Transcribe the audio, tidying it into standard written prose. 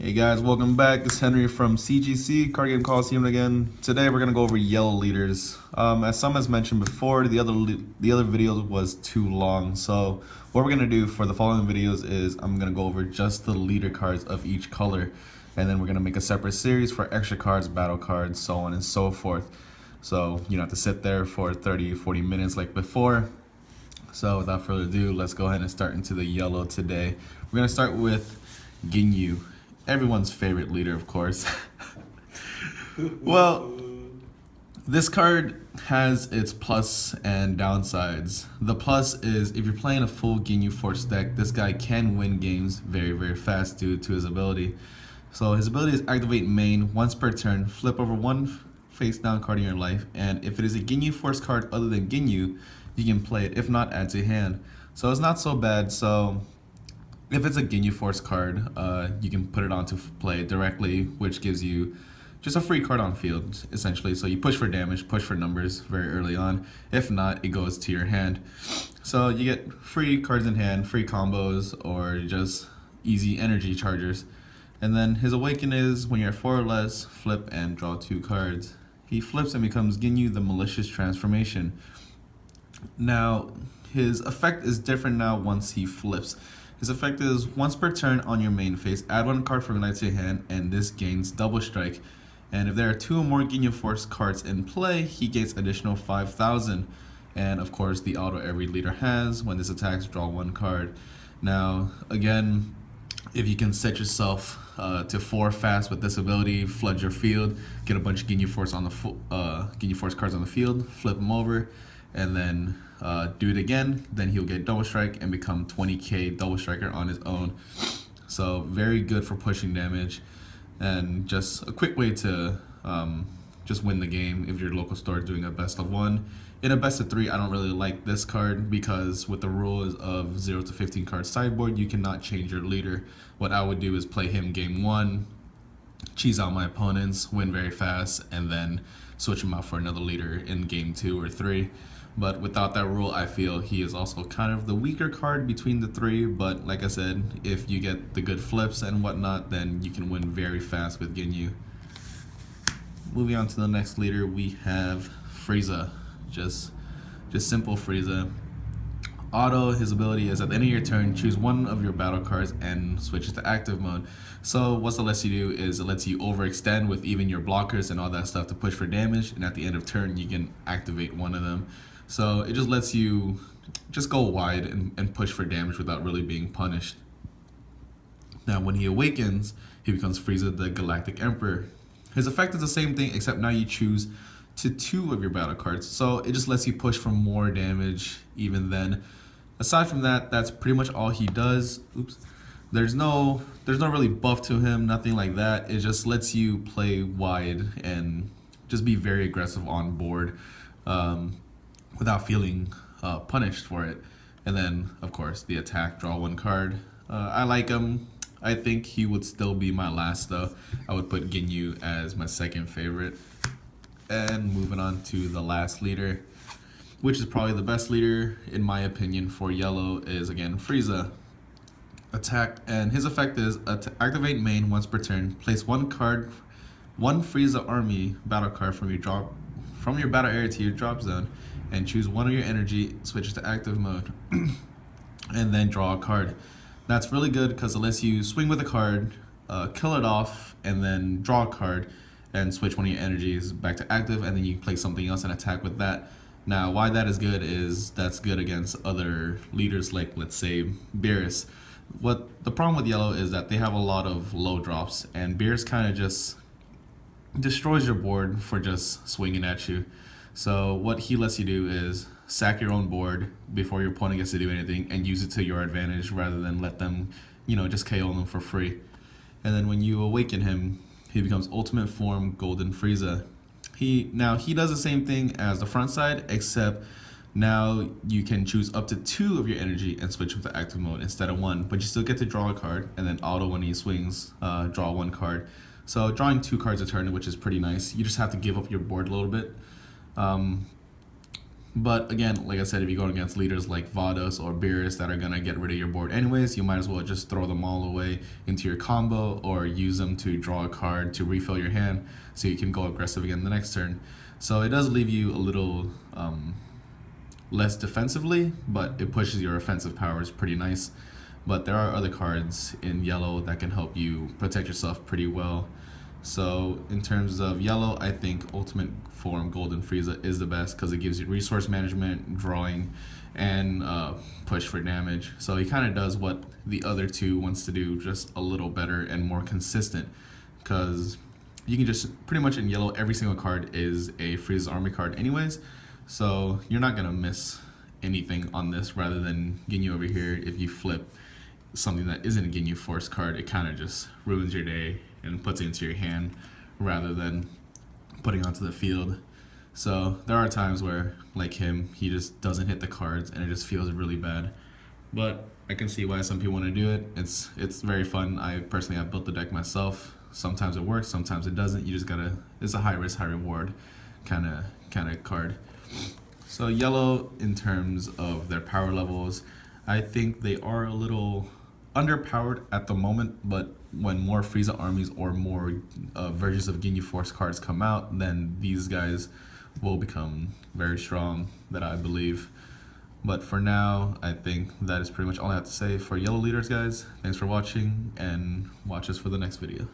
Hey guys, welcome back. It's Henry from CGC, Card Game Coliseum again. Today we're gonna go over yellow leaders. As some has mentioned before, the other video was too long. So what we're gonna do for the following videos is I'm gonna go over just the leader cards of each color, and then we're gonna make a separate series for extra cards, battle cards, so on and so forth. So you don't have to sit there for 30-40 minutes like before. So without further ado, let's go ahead and start into the yellow today. We're gonna start with Ginyu. Everyone's favorite leader, of course. Well, this card has its plus and downsides. The plus is if you're playing a full Ginyu Force deck, this guy can win games very, very fast due to his ability. So his ability is activate main once per turn, flip over one face down card in your life, and if it is a Ginyu Force card other than Ginyu, you can play it. If not, add to hand. So it's not so bad. So if it's a Ginyu Force card, you can put it on to play directly, which gives you just a free card on field, essentially. So you push for damage, push for numbers very early on. If not, it goes to your hand. So you get free cards in hand, free combos, or just easy energy chargers. And then his awaken is when you're at 4 or less, flip and draw 2 cards. He flips and becomes Ginyu the Malicious Transformation. Now, his effect is different now once he flips. His effect is once per turn on your main phase, add 1 card from your knight to your hand, and this gains double strike. And if there are 2 or more Ginyu Force cards in play, he gains additional 5,000. And of course, the auto every leader has. When this attacks, draw 1 card. Now, again, if you can set yourself to 4 fast with this ability, flood your field, get a bunch of Ginyu Force cards on the field, flip them over, and then do it again, then he'll get double strike and become 20k double striker on his own. So very good for pushing damage, and just a quick way to just win the game if your local store doing a best of 1. In a best of 3, I don't really like this card because with the rules of 0 to 15 card sideboard, you cannot change your leader. What I would do is play him game 1, cheese out my opponents, win very fast, and then switch him out for another leader in game 2 or 3. But without that rule, I feel he is also kind of the weaker card between the 3. But like I said, if you get the good flips and whatnot, then you can win very fast with Ginyu. Moving on to the next leader, we have Frieza. Just simple Frieza. Auto, his ability is at the end of your turn, choose 1 of your battle cards and switch it to active mode. So what it lets you do is it lets you overextend with even your blockers and all that stuff to push for damage, and at the end of turn you can activate 1 of them. So it just lets you just go wide and push for damage without really being punished. Now when he awakens, he becomes Frieza the Galactic Emperor. His effect is the same thing, except now you choose to 2 of your battle cards. So it just lets you push for more damage even then. Aside from that, that's pretty much all he does. Oops. There's no really buff to him, nothing like that. It just lets you play wide and just be very aggressive on board without feeling punished for it. And then, of course, the attack, draw 1 card. I like him. I think he would still be my last though. I would put Ginyu as my second favorite. And moving on to the last leader, which is probably the best leader in my opinion for yellow, is again Frieza. Attack, and his effect is activate main once per turn. Place 1 card, 1 Frieza army battle card from your battle area to your drop zone, and choose 1 of your energy, switch it to active mode, and then draw a card. That's really good because it lets you swing with a card, kill it off, and then draw a card, and switch 1 of your energies back to active, and then you play something else and attack with that. Now, why that is good is that's good against other leaders like, let's say, Beerus. What the problem with yellow is that they have a lot of low drops, and Beerus kind of just destroys your board for just swinging at you. So what he lets you do is sack your own board before your opponent gets to do anything and use it to your advantage rather than let them, just KO them for free. And then when you awaken him, he becomes Ultimate Form Golden Frieza. He does the same thing as the front side, except now you can choose up to 2 of your energy and switch them to active mode instead of 1, but you still get to draw a card, and then auto when he swings, draw 1 card. So drawing 2 cards a turn, which is pretty nice. You just have to give up your board a little bit. But again, like I said, if you go against leaders like Vados or Beerus that are gonna get rid of your board anyways, you might as well just throw them all away into your combo or use them to draw a card to refill your hand so you can go aggressive again the next turn. So it does leave you a little less defensively, but it pushes your offensive powers pretty nice. But there are other cards in yellow that can help you protect yourself pretty well. So in terms of yellow, I think Ultimate Form Golden Frieza is the best because it gives you resource management, drawing, and push for damage. So he kind of does what the other two wants to do, just a little better and more consistent. Because you can just, pretty much in yellow, every single card is a Frieza army card anyways. So you're not going to miss anything on this, rather than Ginyu over here. If you flip something that isn't a Ginyu Force card, it kind of just ruins your day and puts it into your hand rather than putting onto the field. So there are times where, like him, he just doesn't hit the cards and it just feels really bad. But I can see why some people want to do it. It's very fun. I personally have built the deck myself. Sometimes it works, sometimes it doesn't. You just gotta, it's a high risk, high reward kind of card. So yellow, in terms of their power levels, I think they are a little underpowered at the moment, but when more Frieza armies or more versions of Ginyu Force cards come out, then these guys will become very strong, that I believe. But for now, I think that is pretty much all I have to say for yellow leaders, guys. Thanks for watching, and watch us for the next video.